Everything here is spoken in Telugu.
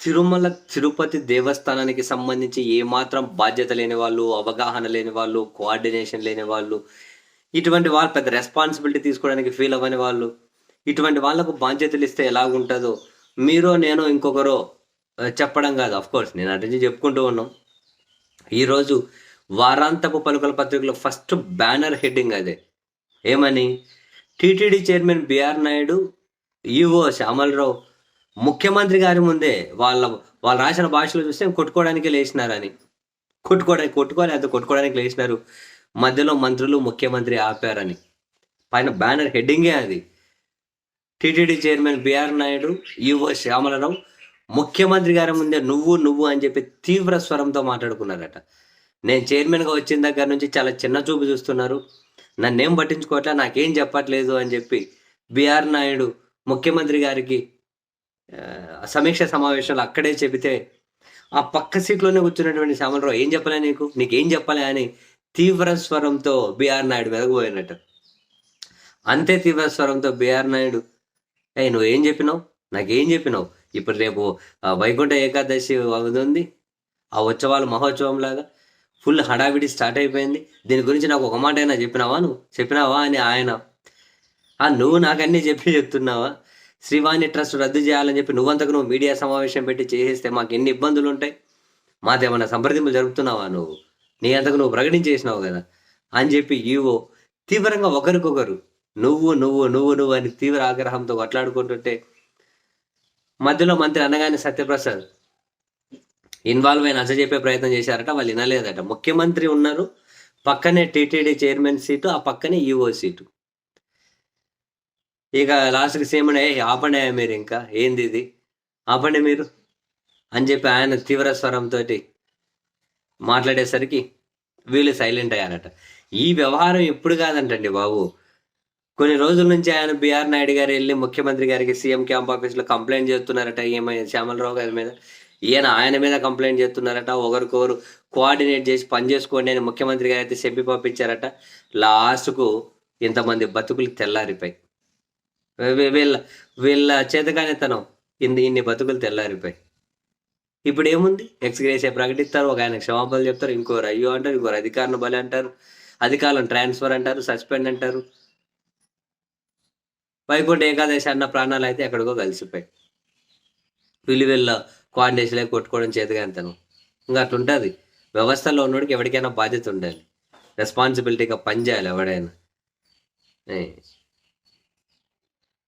తిరుమల తిరుపతి దేవస్థానానికి సంబంధించి ఏమాత్రం బాధ్యత లేని వాళ్ళు, అవగాహన లేని వాళ్ళు, కోఆర్డినేషన్ లేని వాళ్ళు, ఇటువంటి వాళ్ళు పెద్ద రెస్పాన్సిబిలిటీ తీసుకోవడానికి ఫీల్ అవ్వని వాళ్ళు, ఇటువంటి వాళ్ళకు బాధ్యతలు ఇస్తే ఎలాగుంటుందో మీరో, నేనో, ఇంకొకరో చెప్పడం కాదు. కోర్స్ నేను అటు నుంచి చెప్పుకుంటూ ఉన్నాం. ఈరోజు వారాంతపు పలుకల పత్రికలో ఫస్ట్ బ్యానర్ హెడ్డింగ్ అదే. ఏమని? TTD chairman BR Naidu, EO Shyamalarao ముఖ్యమంత్రి గారి ముందే వాళ్ళు రాసిన భాషలో చూస్తే కొట్టుకోవడానికి లేచినారని. కొట్టుకోవడానికి లేచినారు. మధ్యలో మంత్రులు, ముఖ్యమంత్రి ఆపారని. పైన బ్యానర్ హెడ్డింగే అది. TTD chairman BR Naidu, EO Shyamalarao ముఖ్యమంత్రి గారి ముందే నువ్వు అని చెప్పి తీవ్ర స్వరంతో మాట్లాడుకున్నారట. నేను చైర్మన్గా వచ్చిన దగ్గర నుంచి చాలా చిన్న చూపు చూస్తున్నారు, నన్నేం పట్టించుకోవట్లే, నాకేం చెప్పట్లేదు అని చెప్పి బిఆర్ నాయుడు ముఖ్యమంత్రి గారికి సమీక్ష సమావేశంలో అక్కడే చెబితే, ఆ పక్క సీట్లోనే కూర్చున్నటువంటి శ్యామలరావు ఏం చెప్పలే నీకేం చెప్పలే అని తీవ్ర స్వరంతో బిఆర్ నాయుడు వెదగబోయినట్టు. అంతే తీవ్ర స్వరంతో బిఆర్ నాయుడు, నువ్వేం చెప్పినావు, నాకేం చెప్పినావు, ఇప్పుడు రేపు వైకుంఠ ఏకాదశి ఉంది, ఆ ఉత్సవాలు మహోత్సవం లాగా ఫుల్ హడావిడి స్టార్ట్ అయిపోయింది, దీని గురించి నాకు ఒక మాట అయినా చెప్పినావా అని ఆయన, నువ్వు నాకన్నీ చెప్తున్నావా, శ్రీవాణి ట్రస్ట్ రద్దు చేయాలని చెప్పి నువ్వు మీడియా సమావేశం పెట్టి చేసేస్తే మాకు ఎన్ని ఇబ్బందులు ఉంటాయి, మాదేమన్నా సంప్రదింపులు జరుపుతున్నావా, నీ అంతకు నువ్వు ప్రకటించేసినావు కదా అని చెప్పి ఈవో తీవ్రంగా ఒకరికొకరు నువ్వు అని తీవ్ర ఆగ్రహంతో కొట్లాడుకుంటుంటే, మధ్యలో మంత్రి అనగానే సత్యప్రసాద్ ఇన్వాల్వ్ అయిన చెప్పే ప్రయత్నం చేశారట. వాళ్ళు వినలేదట. ముఖ్యమంత్రి ఉన్నారు, పక్కనే టీటీడీ చైర్మన్ సీటు, ఆ పక్కనే ఈఓ సీటు. ఇక లాస్ట్కి సీఎం ఆపండి మీరు, ఇంకా ఏంది ఇది, ఆపండి మీరు అని చెప్పి ఆయన తీవ్ర స్వరంతో మాట్లాడేసరికి వీళ్ళు సైలెంట్ అయ్యారట. ఈ వ్యవహారం ఎప్పుడు కాదంటండి బాబు, కొన్ని రోజుల నుంచి ఆయన బిఆర్ నాయుడు గారు వెళ్ళి ముఖ్యమంత్రి గారికి సీఎం క్యాంప్ ఆఫీస్లో కంప్లైంట్ చేస్తున్నారట. ఏమైనా శ్యామలరావు గారి మీద, ఆయన మీద కంప్లైంట్ చేస్తున్నారట. ఒకరికొకరు కోఆర్డినేట్ చేసి పని చేసుకోండి అని ముఖ్యమంత్రి గారు అయితే చెప్పి పంపించారట. లాస్ట్కు ఇంతమంది బతుకులు తెల్లారిపోయి, వీళ్ళ చేతగానేతనం ఇన్ని బతుకులు తెల్లారిపోయి. ఇప్పుడు ఏముంది, ఎక్స్గ్రేషియా ప్రకటిస్తారు, ఒక ఆయన క్షమాపణలు చెప్తారు, ఇంకోరు అయ్యో అంటారు, ఇంకోరు అధికారులను బలి అంటారు, అధికారులను ట్రాన్స్ఫర్ అంటారు, సస్పెండ్ అంటారు. వైకుంఠ ఏకాదశి అన్న ప్రాణాలు అయితే ఎక్కడికో కలిసిపోయి, వీళ్ళ కోఆర్డినేషన్ కొట్టుకోవడం చేతగానేతనం. ఇంకా అట్లుంటుంది వ్యవస్థలో ఉన్నోడికి. ఎవరికైనా బాధ్యత ఉండాలి, రెస్పాన్సిబిలిటీగా పనిచేయాలి ఎవడైనా.